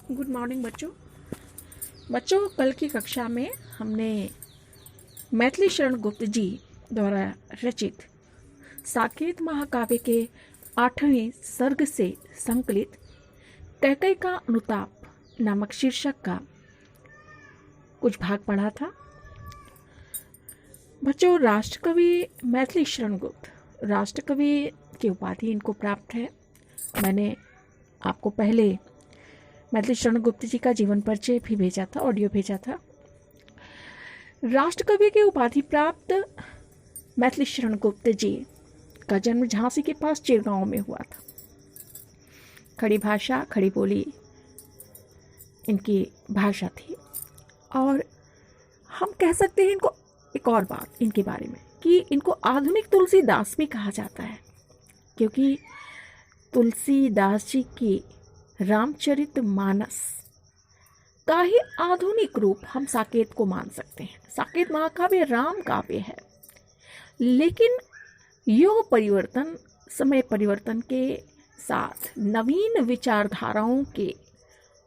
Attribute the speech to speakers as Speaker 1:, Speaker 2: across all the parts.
Speaker 1: Good morning बच्चों कल की कक्षा में हमने मैथिली शरण गुप्त जी द्वारा रचित साकेत महाकाव्य के 8वें सर्ग से संकलित कैकई का अनुताप नामक शीर्षक का कुछ भाग पढ़ा था। बच्चों, राष्ट्रकवि मैथिली शरण गुप्त राष्ट्रकवि की उपाधि इनको प्राप्त है। मैंने आपको पहले मैथिली शरण गुप्त जी का जीवन परिचय भी भेजा था, ऑडियो भेजा था। राष्ट्रकवि की उपाधि प्राप्त मैथिली शरण गुप्त जी का जन्म झांसी के पास चिरगांव में हुआ था। खड़ी भाषा, खड़ी बोली इनकी भाषा थी। और हम कह सकते हैं इनको एक और बात इनके बारे में कि इनको आधुनिक तुलसीदास भी कहा जाता है, क्योंकि तुलसीदास जी की रामचरितमानस का ही आधुनिक रूप हम साकेत को मान सकते हैं। साकेत महाकाव्य राम काव्य है, लेकिन युग परिवर्तन, समय परिवर्तन के साथ नवीन विचारधाराओं के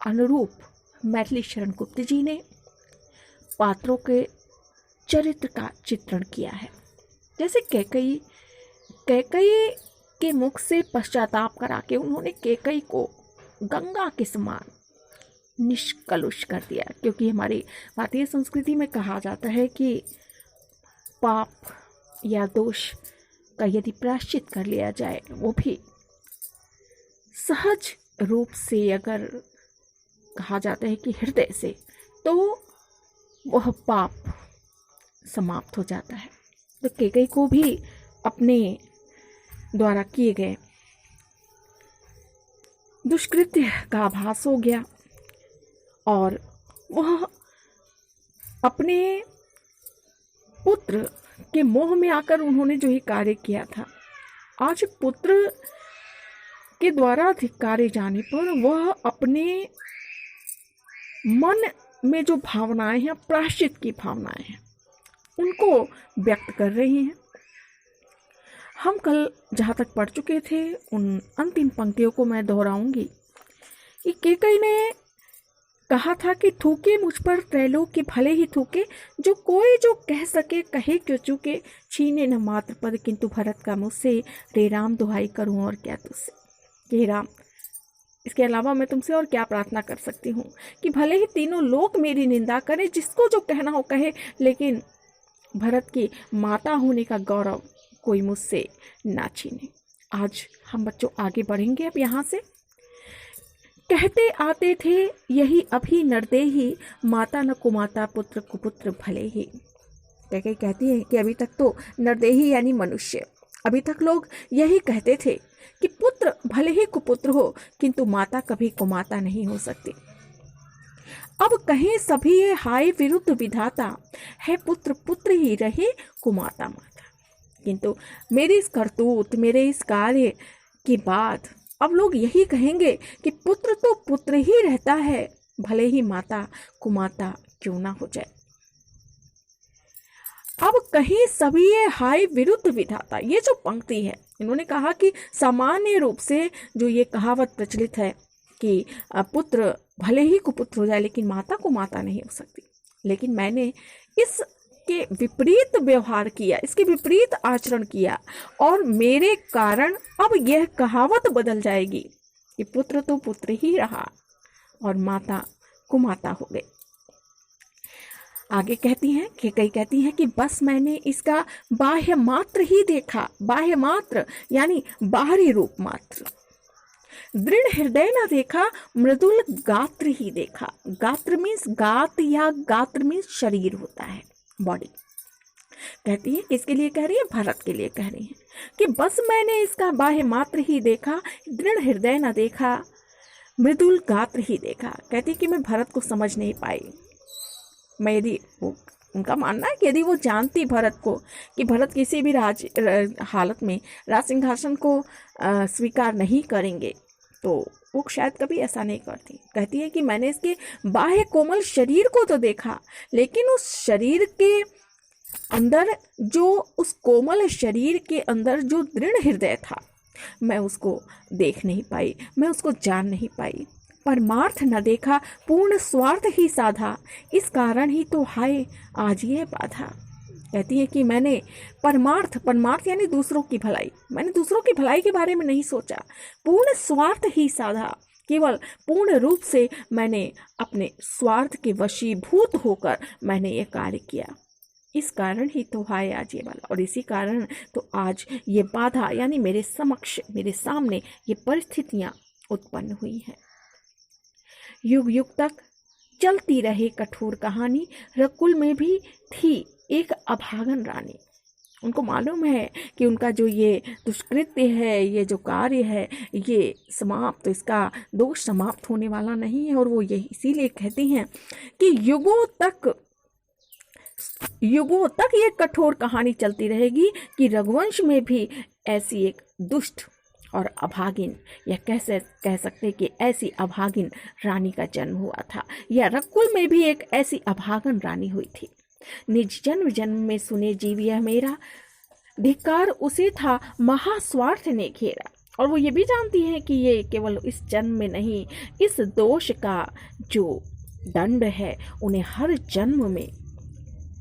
Speaker 1: अनुरूप मैथिली शरण गुप्त जी ने पात्रों के चरित्र का चित्रण किया है। जैसे कैकई के मुख से पश्चाताप करा के उन्होंने कैकई को गंगा के समान निष्कलुष कर दिया, क्योंकि हमारी भारतीय संस्कृति में कहा जाता है कि पाप या दोष का यदि प्रायश्चित कर लिया जाए, वो भी सहज रूप से, अगर कहा जाता है कि हृदय से, तो वह पाप समाप्त हो जाता है। तो कैकई को भी अपने द्वारा किए गए दुष्कृत्य का आभास हो गया और वह अपने पुत्र के मोह में आकर उन्होंने जो ही कार्य किया था, आज पुत्र के द्वारा धिक्कारे जाने पर वह अपने मन में जो भावनाएं हैं, प्रायश्चित की भावनाएं हैं, उनको व्यक्त कर रही हैं। हम कल जहाँ तक पढ़ चुके थे, उन अंतिम पंक्तियों को मैं दोहराऊंगी कि कैकई ने कहा था कि थूके मुझ पर त्रैलोक के भले ही थूके, जो कोई जो कह सके कहे क्यों चूके, छीने न मात्र पद किंतु भरत का मुझसे, रे राम दुहाई करूं और क्या तुझसे। हे राम, इसके अलावा मैं तुमसे और क्या प्रार्थना कर सकती हूँ कि भले ही तीनों लोग मेरी निंदा करें, जिसको जो कहना हो कहे, लेकिन भरत की माता होने का गौरव कोई मुझसे ना छीने। आज हम बच्चों आगे बढ़ेंगे। अब यहाँ से कहते आते थे यही अभी नरदेही, माता न कुमाता पुत्र कुपुत्र भले ही। कैकई कहती है कि अभी तक तो नरदेही यानी मनुष्य, अभी तक लोग यही कहते थे कि पुत्र भले ही कुपुत्र हो, किंतु माता कभी कुमाता नहीं हो सकती। अब कहें सभी ये हाय विरुद्ध विधाता, है पुत्र पुत्र ही रहे कुमाता माता। किंतु मेरी इस करतूत, मेरे इस कार्य के बाद अब लोग यही कहेंगे कि पुत्र तो पुत्र ही रहता है, भले ही माता कुमाता क्यों ना हो जाए। अब कहीं सभी ये हाय विरुद्ध विधाता, ये जो पंक्ति है, इन्होंने कहा कि सामान्य रूप से जो ये कहावत प्रचलित है कि पुत्र भले ही कुपुत्र हो जाए, लेकिन माता को माता नहीं हो सकती, लेकिन मैंने इसके विपरीत व्यवहार किया, इसके विपरीत आचरण किया, और मेरे कारण अब यह कहावत बदल जाएगी कि पुत्र तो पुत्र ही रहा और माता कुमाता हो गई। आगे कहती हैं, कैकई कहती है कि बस मैंने इसका बाह्य मात्र ही देखा, बाह्य मात्र यानी बाहरी रूप मात्र, दृढ़ हृदय न देखा, मृदुल गात्र ही देखा। गात्र मीन्स गात, या गात्र मीन्स शरीर होता है, बॉडी। कहती है किसके लिए कह रही है? भरत के लिए कह रही है कि बस मैंने इसका बाह्य मात्र ही देखा, दृढ़ हृदय न देखा, मृदुल गात्र ही देखा। कहती कि मैं भरत को समझ नहीं पाई। मैं यदि उनका मानना है कि यदि वो जानती भरत को कि भरत किसी भी हालत में राज सिंहासन को स्वीकार नहीं करेंगे, तो वो शायद कभी ऐसा नहीं करती। कहती है कि मैंने इसके बाह्य कोमल शरीर को तो देखा, लेकिन उस शरीर के अंदर जो, उस कोमल शरीर के अंदर जो दृढ़ हृदय था, मैं उसको देख नहीं पाई, मैं उसको जान नहीं पाई। परमार्थ न देखा, पूर्ण स्वार्थ ही साधा, इस कारण ही तो हाय आज ये बाधा। कहती है कि मैंने परमार्थ यानी दूसरों की भलाई, मैंने दूसरों की भलाई के बारे में नहीं सोचा, पूर्ण स्वार्थ ही साधा, केवल पूर्ण रूप से मैंने अपने स्वार्थ के वशीभूत होकर मैंने ये कार्य किया, इस कारण ही तो है आज ये वाला, और इसी कारण तो आज ये बाधा यानी मेरे समक्ष, मेरे सामने ये परिस्थितियां उत्पन्न हुई हैं। युग युग तक चलती रही कठोर कहानी, रकुल में भी थी एक अभागन रानी। उनको मालूम है कि उनका जो ये दुष्कृत्य है, ये जो कार्य है, ये समाप्त, इसका दोष समाप्त होने वाला नहीं है, और वो ये इसीलिए कहती हैं कि युगों तक ये कठोर कहानी चलती रहेगी कि रघुवंश में भी ऐसी एक दुष्ट और अभागिन, या कह सकते कि ऐसी अभागिन रानी का जन्म हुआ था, या रकुल में भी एक ऐसी अभागन रानी हुई थी। निज जन्म जन्म में सुने जीव यह मेरा, धिक्कार उसे था महास्वार्थ ने घेरा। और वो ये भी जानती हैं कि ये केवल इस जन्म में नहीं, इस दोष का जो दंड है उन्हें हर जन्म में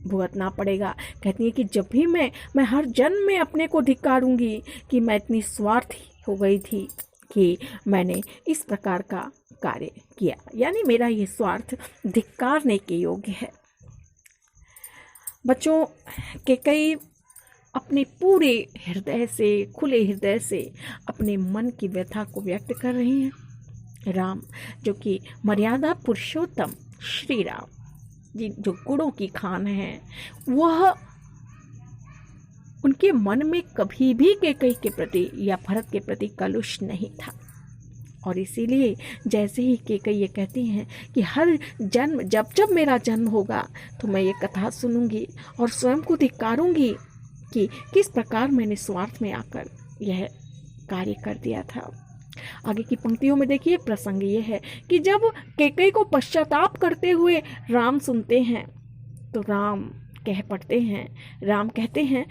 Speaker 1: भुगतना पड़ेगा। कहती है कि जब भी मैं हर जन्म में अपने को धिक्कारूंगी कि मैं इतनी स्वार्थी हो गई थी कि मैंने इस प्रकार का कार्य किया, यानी मेरा ये स्वार्थ धिक्कारने के योग्य है। बच्चों, कैकेयी अपने पूरे हृदय से, खुले हृदय से अपने मन की व्यथा को व्यक्त कर रही हैं। राम जो कि मर्यादा पुरुषोत्तम श्री राम जो गुणों की खान है, वह उनके मन में कभी भी कैकेयी के प्रति या भरत के प्रति कलुष नहीं था। और इसीलिए जैसे ही कैकेयी ये कहती हैं कि हर जन्म, जब मेरा जन्म होगा तो मैं ये कथा सुनूंगी और स्वयं को धिक्कारूंगी कि किस प्रकार मैंने स्वार्थ में आकर यह कार्य कर दिया था। आगे की पंक्तियों में देखिए, प्रसंग ये है कि जब कैकेयी को पश्चाताप करते हुए राम सुनते हैं तो राम कहते हैं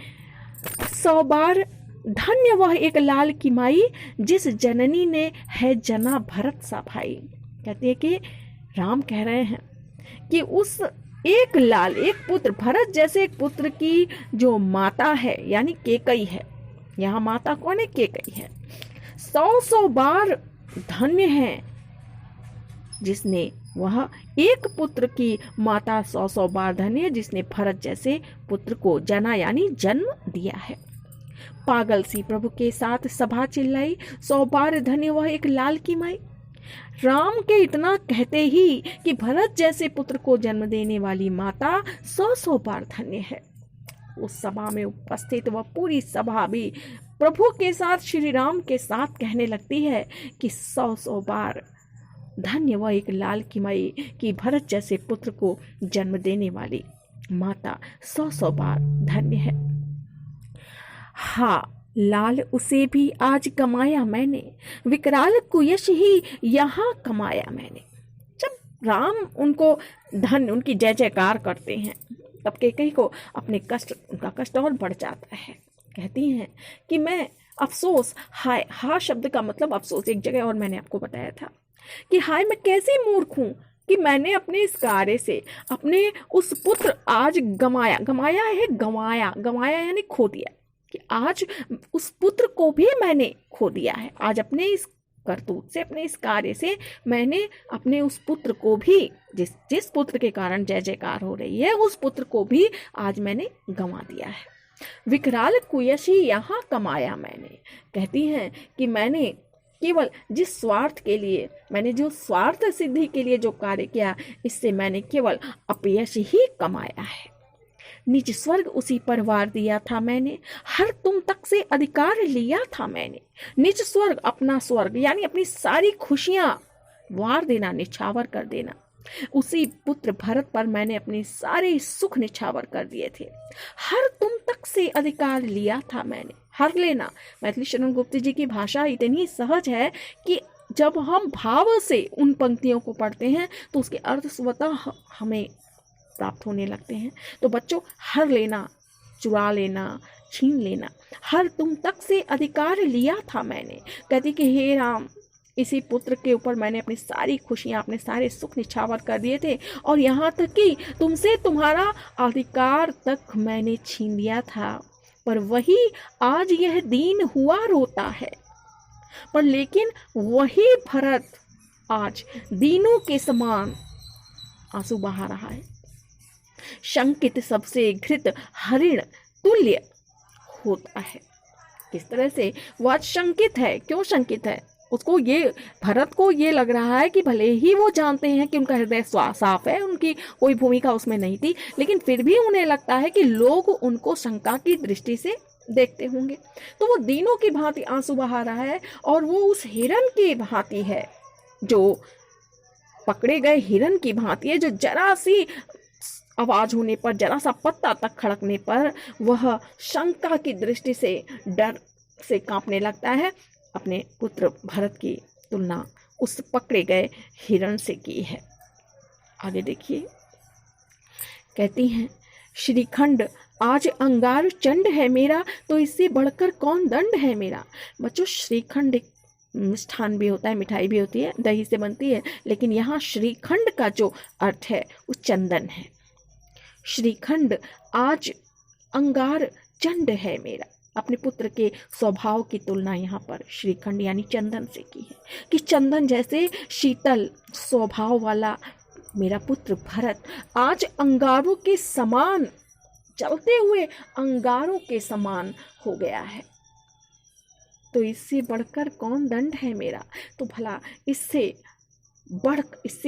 Speaker 1: 100 बार धन्य वह एक लाल की माई, जिस जननी ने है जना भरत सा भाई। कहते हैं कि राम कह रहे हैं कि उस एक लाल, एक पुत्र, भरत जैसे एक पुत्र की जो माता है यानी कैकेयी है, यहाँ माता कौन है? कैकेयी है। 100 बार धन्य है जिसने, वह एक पुत्र की माता 100 बार धन्य है जिसने भरत जैसे पुत्र को जना यानी जन्म दिया है। पागल सी प्रभु के साथ सभा चिल्लाई, 100 बार धन्य वह एक लाल की माई। राम के इतना कहते ही कि भरत जैसे पुत्र को जन्म देने वाली माता 100 बार धन्य है। उस सभा में उपस्थित वह पूरी सभा भी प्रभु के साथ, श्री राम के साथ कहने लगती है कि 100 बार धन्य वह एक लाल की माई, कि भरत जैसे पुत्र को जन्म देने वाली माता 100 बार धन्य है। हाँ, लाल उसे भी आज कमाया मैंने, विकराल कुयश ही यहाँ कमाया मैंने। जब राम उनको धन्य, उनकी जय जयकार करते हैं, तब कैकेयी को अपने उनका कष्ट और बढ़ जाता है। कहती हैं कि मैं अफसोस, हाय, हा शब्द का मतलब अफसोस। एक जगह और मैंने आपको बताया था कि हाय मैं कैसी मूर्ख हूँ कि मैंने अपने इस कार्य से अपने उस पुत्र आज गंवाया यानी खो दिया, कि आज उस पुत्र को भी मैंने खो दिया है। आज अपने इस करतूत से, अपने इस कार्य से मैंने अपने उस पुत्र को भी, जिस पुत्र के कारण जय जयकार हो रही है, उस पुत्र को भी आज मैंने गंवा दिया है। विकराल कुयशी यहाँ कमाया मैंने। कहती हैं कि मैंने केवल जिस स्वार्थ के लिए, मैंने जो स्वार्थ सिद्धि के लिए जो कार्य किया, इससे मैंने केवल अपयश ही कमाया है। निज स्वर्ग उसी पर वार दिया था मैंने, हर तुम तक से अधिकार लिया था मैंने। निज स्वर्ग, अपना स्वर्ग यानी अपनी सारी खुशियां वार देना, निछावर कर देना, उसी पुत्र भरत पर मैंने अपने सारे सुख निछावर कर दिए थे। हर तुम तक से अधिकार लिया था मैंने। हर लेना, मैथिली शरण गुप्त जी की भाषा इतनी सहज है कि जब हम भाव से उन पंक्तियों को पढ़ते हैं तो उसके अर्थ स्वतः हमें प्राप्त होने लगते हैं। तो बच्चों, हर लेना, चुरा लेना, छीन लेना, हर तुम तक से अधिकार लिया था मैंने। कहती कि हे राम, इसी पुत्र के ऊपर मैंने अपनी सारी खुशियां, अपने सारे सुख निछावर कर दिए थे, और यहाँ तक कि तुमसे तुम्हारा अधिकार तक मैंने छीन लिया था। पर वही आज यह दीन हुआ रोता है, पर लेकिन वही भरत आज दीनों के समान आंसू बहा रहा है। शंकित सबसे घृत हरिण तुल्य होता है। किस तरह से वह आज शंकित है? क्यों शंकित है? उसको ये, भरत को ये लग रहा है कि भले ही वो जानते हैं कि उनका हृदय साफ है, उनकी कोई भूमिका उसमें नहीं थी, लेकिन फिर भी उन्हें लगता है कि लोग उनको शंका की दृष्टि से देखते होंगे। तो वो दीनों की भांति आंसू बहा रहा है, और वो उस हिरण की भांति है, जो पकड़े गए हिरण की भांति है, जो जरा सी आवाज होने पर, जरा सा पत्ता तक खड़कने पर वह शंका की दृष्टि से, डर से कांपने लगता है। अपने पुत्र भरत की तुलना उस पकड़े गए हिरण से की है। आगे देखिए, कहती हैं, श्रीखंड आज अंगार चंड है मेरा, तो इससे बढ़कर कौन दंड है मेरा। बच्चों, श्रीखंड एक मिष्ठान भी होता है, मिठाई भी होती है, दही से बनती है, लेकिन यहाँ श्रीखंड का जो अर्थ है वो चंदन है। श्रीखंड आज अंगार चंड है मेरा। अपने पुत्र के स्वभाव की तुलना यहाँ पर श्रीखंड यानी चंदन से की है, कि चंदन जैसे शीतल स्वभाव वाला मेरा पुत्र भरत आज अंगारों के समान, चलते हुए अंगारों के समान हो गया है। तो इससे बढ़कर कौन दंड है मेरा। तो भला इससे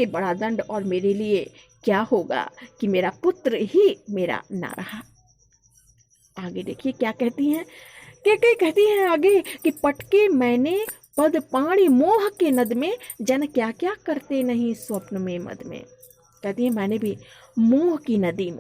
Speaker 1: बड़ा दंड और मेरे लिए क्या होगा कि मेरा पुत्र ही मेरा ना रहा। आगे देखिए क्या कहती हैं, कहती हैं आगे कि पटके मैंने पद पाणी मोह के नद में, जन क्या क्या करते नहीं स्वप्न में मद में। कहती है मैंने भी मोह की नदी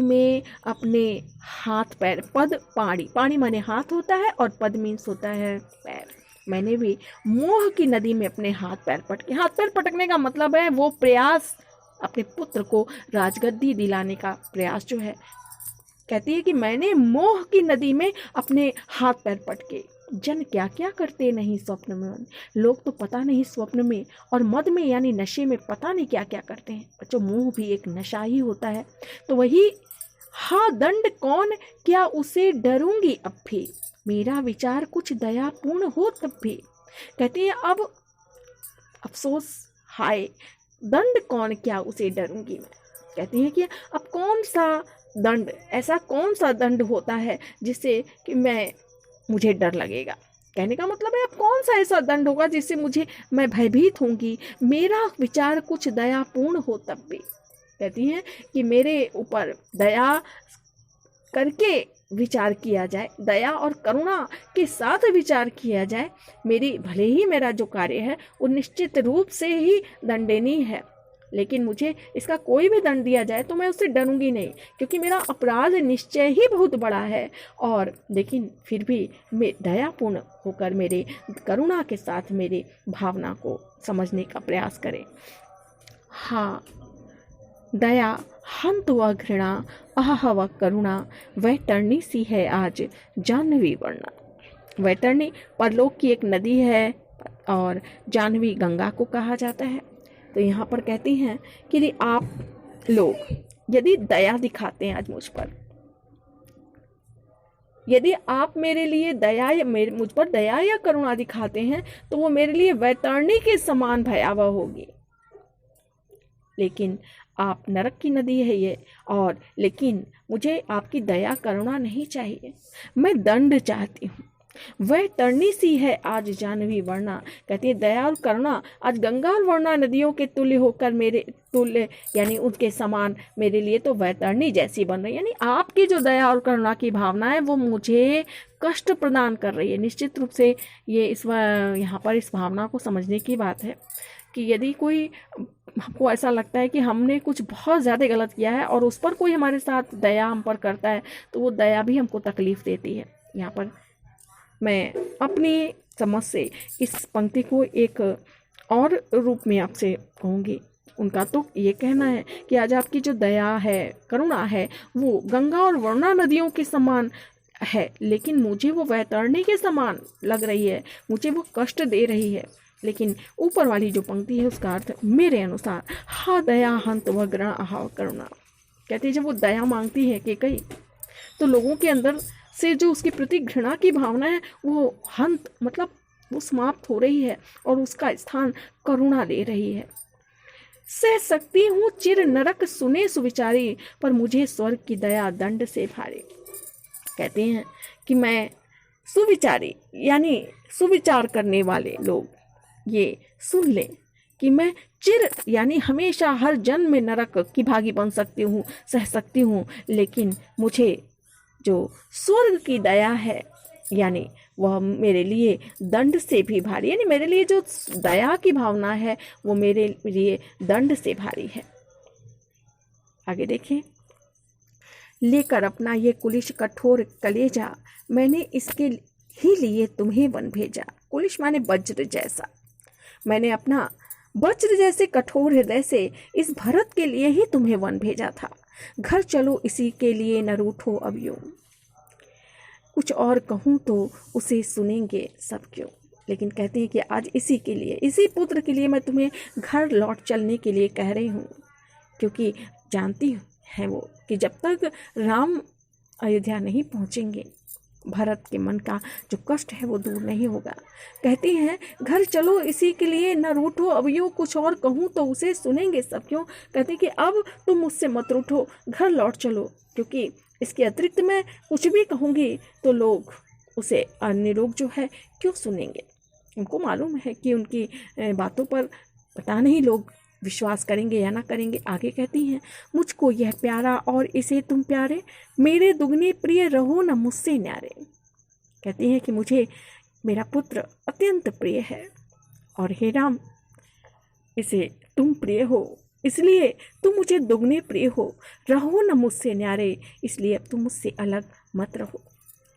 Speaker 1: में अपने हाथ पैर, पद पाणी माने हाथ होता है, और पद मीन्स होता है पैर। मैंने भी मोह की नदी में अपने हाथ पैर पटके। हाथ पैर पटकने का मतलब है वो प्रयास, अपने पुत्र को राजगद्दी दिलाने का प्रयास जो है। कहती है कि मैंने मोह की नदी में अपने हाथ पैर पटके, जन क्या क्या करते नहीं स्वप्न में। लोग तो पता नहीं स्वप्न में और मद में यानी नशे में पता नहीं क्या क्या करते हैं। बच्चों, मोह भी एक नशा ही होता है। तो वही, हाँ दंड कौन क्या उसे डरूंगी अब भी, मेरा विचार कुछ दयापूर्ण हो तब भी। कहती है अब अफसोस, हाय दंड कौन क्या उसे डरूंगी मैं। कहती है कि अब कौन सा दंड, ऐसा कौन सा दंड होता है जिससे कि मुझे डर लगेगा। कहने का मतलब है अब कौन सा ऐसा दंड होगा जिससे मैं भयभीत होंगी, मेरा विचार कुछ दयापूर्ण हो तब भी। कहती हैं कि मेरे ऊपर दया करके विचार किया जाए, दया और करुणा के साथ विचार किया जाए। भले ही मेरा जो कार्य है वो निश्चित रूप से ही दंडनीय है, लेकिन मुझे इसका कोई भी दंड दिया जाए तो मैं उससे डरूंगी नहीं, क्योंकि मेरा अपराध निश्चय ही बहुत बड़ा है। और लेकिन फिर भी मैं दयापूर्ण होकर मेरे करुणा के साथ मेरी भावना को समझने का प्रयास करें। हाँ, दया हंत व घृणा, आह व करुणा, वैतरणी सी है आज जाह्नवी वर्णा। वैतरणी परलोक की एक नदी है और जाह्नवी गंगा को कहा जाता है। तो यहाँ पर कहती हैं कि आप लोग यदि दया दिखाते हैं आज मुझ पर, यदि आप मेरे लिए मुझ पर दया या करुणा दिखाते हैं, तो वो मेरे लिए वैतरणी के समान भयावह होगी। लेकिन आप नरक की नदी है ये, और लेकिन मुझे आपकी दया करुणा नहीं चाहिए, मैं दंड चाहती हूँ। वह तरनी सी है आज जाह्नवी वर्णा। कहती है दया और करुणा आज गंगा और वर्णा नदियों के तुल्य होकर, मेरे तुल्य यानी उनके समान मेरे लिए तो वैतरणी जैसी बन रही है। यानी आपकी जो दया और करुणा की भावना है वो मुझे कष्ट प्रदान कर रही है। निश्चित रूप से ये यहाँ पर इस भावना को समझने की बात है कि यदि कोई हमको ऐसा लगता है कि हमने कुछ बहुत ज़्यादा गलत किया है और उस पर कोई हमारे साथ दया हम पर करता है, तो वो दया भी हमको तकलीफ़ देती है। यहाँ पर मैं अपनी समझ से इस पंक्ति को एक और रूप में आपसे कहूँगी। उनका तो ये कहना है कि आज आपकी जो दया है, करुणा है, वो गंगा और वर्णा नदियों के समान है, लेकिन मुझे वो वैतरणी के समान लग रही है, मुझे वो कष्ट दे रही है। लेकिन ऊपर वाली जो पंक्ति है उसका अर्थ मेरे अनुसार हा दया हंत वग्र आहा करुणा। कहते हैं जब वो दया मांगती है केकई, तो लोगों के अंदर से जो उसके प्रति घृणा की भावना है वो हंत मतलब वो समाप्त हो रही है और उसका स्थान करुणा ले रही है। सह सकती हूँ चिर नरक सुने सुविचारी, पर मुझे स्वर्ग की दया दंड से भारी। कहते हैं कि मैं सुविचारी यानी सुविचार करने वाले लोग ये सुन लें कि मैं चिर यानी हमेशा हर जन्म में नरक की भागी बन सकती हूँ, सह सकती हूँ, लेकिन मुझे जो स्वर्ग की दया है यानी वह मेरे लिए दंड से भी भारी, यानी मेरे लिए जो दया की भावना है वो मेरे लिए दंड से भारी है। आगे देखें। लेकर अपना ये कुलिश कठोर कलेजा, मैंने इसके ही लिए तुम्हें वन भेजा। कुलिश माने वज्र जैसा। मैंने अपना वज्र जैसे कठोर हृदय से इस भरत के लिए ही तुम्हें वन भेजा था। घर चलो इसी के लिए न रूठो अब यूं, कुछ और कहूँ तो उसे सुनेंगे सब क्यों। लेकिन कहते हैं कि आज इसी के लिए, इसी पुत्र के लिए मैं तुम्हें घर लौट चलने के लिए कह रही हूँ, क्योंकि जानती है वो कि जब तक राम अयोध्या नहीं पहुँचेंगे भरत के मन का जो कष्ट है वो दूर नहीं होगा। कहती हैं घर चलो इसी के लिए न रूठो अब यूं, कुछ और कहूँ तो उसे सुनेंगे सब क्यों। कहते हैं कि अब तुम मुझसे मत रूठो, घर लौट चलो, क्योंकि इसके अतिरिक्त मैं कुछ भी कहूँगी तो लोग उसे अन्य लोग जो है क्यों सुनेंगे। उनको मालूम है कि उनकी बातों पर पता नहीं लोग विश्वास करेंगे या ना करेंगे। आगे कहती हैं मुझको यह प्यारा और इसे तुम प्यारे, मेरे दुगने प्रिय रहो न मुझसे न्यारे। कहती हैं कि मुझे मेरा पुत्र अत्यंत प्रिय है और हे राम इसे तुम प्रिय हो, इसलिए तुम मुझे दुगने प्रिय हो। रहो न मुझसे न्यारे, इसलिए अब तुम मुझसे अलग मत रहो।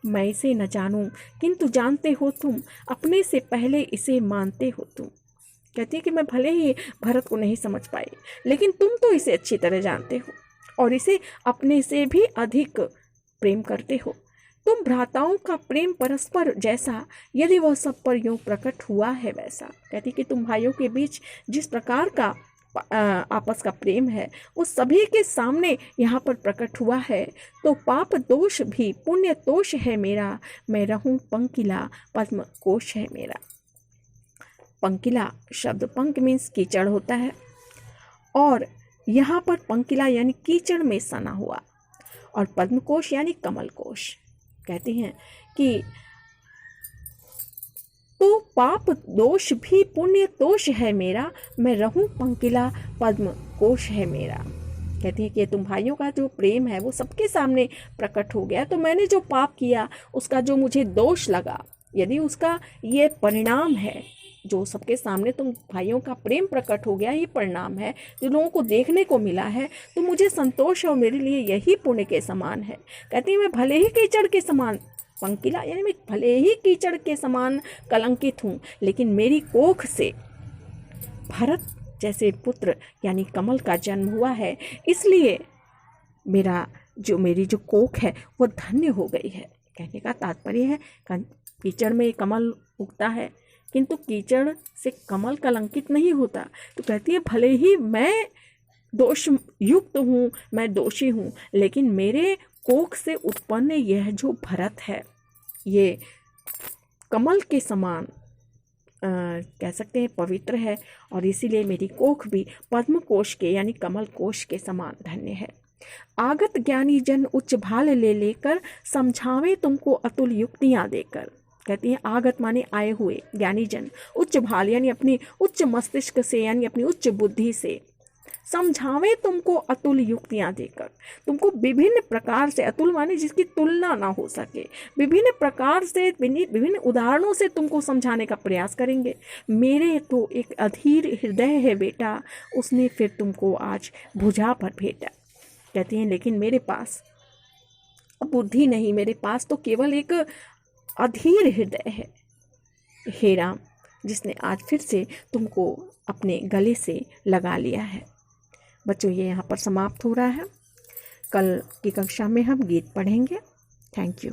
Speaker 1: मैं इसे न जानूं किंतु जानते हो तुम, अपने से पहले इसे मानते हो तुम। कहती है कि मैं भले ही भरत को नहीं समझ पाई, लेकिन तुम तो इसे अच्छी तरह जानते हो और इसे अपने से भी अधिक प्रेम करते हो। तुम भ्राताओं का प्रेम परस्पर जैसा, यदि वह सब पर यूं प्रकट हुआ है वैसा। कहती कि तुम भाइयों के बीच जिस प्रकार का आपस का प्रेम है वो सभी के सामने यहाँ पर प्रकट हुआ है, तो पाप दोष भी पुण्य तोष है मेरा, मैं रहूं पंकिला पद्म कोश है मेरा। पंकिला शब्द पंक मीन्स कीचड़ होता है और यहाँ पर पंकिला यानी कीचड़ में सना हुआ, और पद्मकोश यानी कमल कोश। कहती हैं कि तो पाप दोष भी पुण्य तोष है मेरा, मैं रहूं पंकिला पद्म कोश है मेरा। कहती है कि तुम भाइयों का जो प्रेम है वो सबके सामने प्रकट हो गया, तो मैंने जो पाप किया उसका जो मुझे दोष लगा, यदि उसका ये परिणाम है, जो सबके सामने तुम भाइयों का प्रेम प्रकट हो गया, ये परिणाम है जो लोगों को देखने को मिला है, तो मुझे संतोष है और मेरे लिए यही पुण्य के समान है। कहती है मैं भले ही कीचड़ के समान पंकिला यानी मैं भले ही कीचड़ के समान कलंकित हूँ, लेकिन मेरी कोख से भरत जैसे पुत्र यानी कमल का जन्म हुआ है, इसलिए मेरी जो कोख है वो धन्य हो गई है। कहने का तात्पर्य है कीचड़ में कमल उगता है किंतु कीचड़ से कमल कलंकित नहीं होता। तो कहती है भले ही मैं दोष युक्त हूँ, मैं दोषी हूँ, लेकिन मेरे कोख से उत्पन्न यह जो भरत है ये कमल के समान कह सकते हैं पवित्र है, और इसीलिए मेरी कोख भी पद्म कोश के यानी कमल कोश के समान धन्य है। आगत ज्ञानी जन उच्च भाल ले लेकर, समझावे तुमको अतुल युक्तियाँ देकर। कहती हैं आगत माने आए हुए, ज्ञानी जन, उच्च भाल यानी अपनी उच्च मस्तिष्क से यानी अपनी उच्च बुद्धि से, समझावे तुमको अतुल युक्तियाँ देकर, तुमको विभिन्न प्रकार से, अतुल माने जिसकी तुलना ना हो सके, विभिन्न प्रकार से विभिन्न उदाहरणों से तुमको समझाने का प्रयास करेंगे। मेरे तो एक अधीर हृदय है बेटा, उसने फिर तुमको आज भुजा पर भेटा। कहती हैं लेकिन मेरे पास बुद्धि नहीं, मेरे पास तो केवल एक अधीर हृदय है हे राम, जिसने आज फिर से तुमको अपने गले से लगा लिया है। बच्चों ये यहाँ पर समाप्त हो रहा है। कल की कक्षा में हम गीत पढ़ेंगे। Thank you.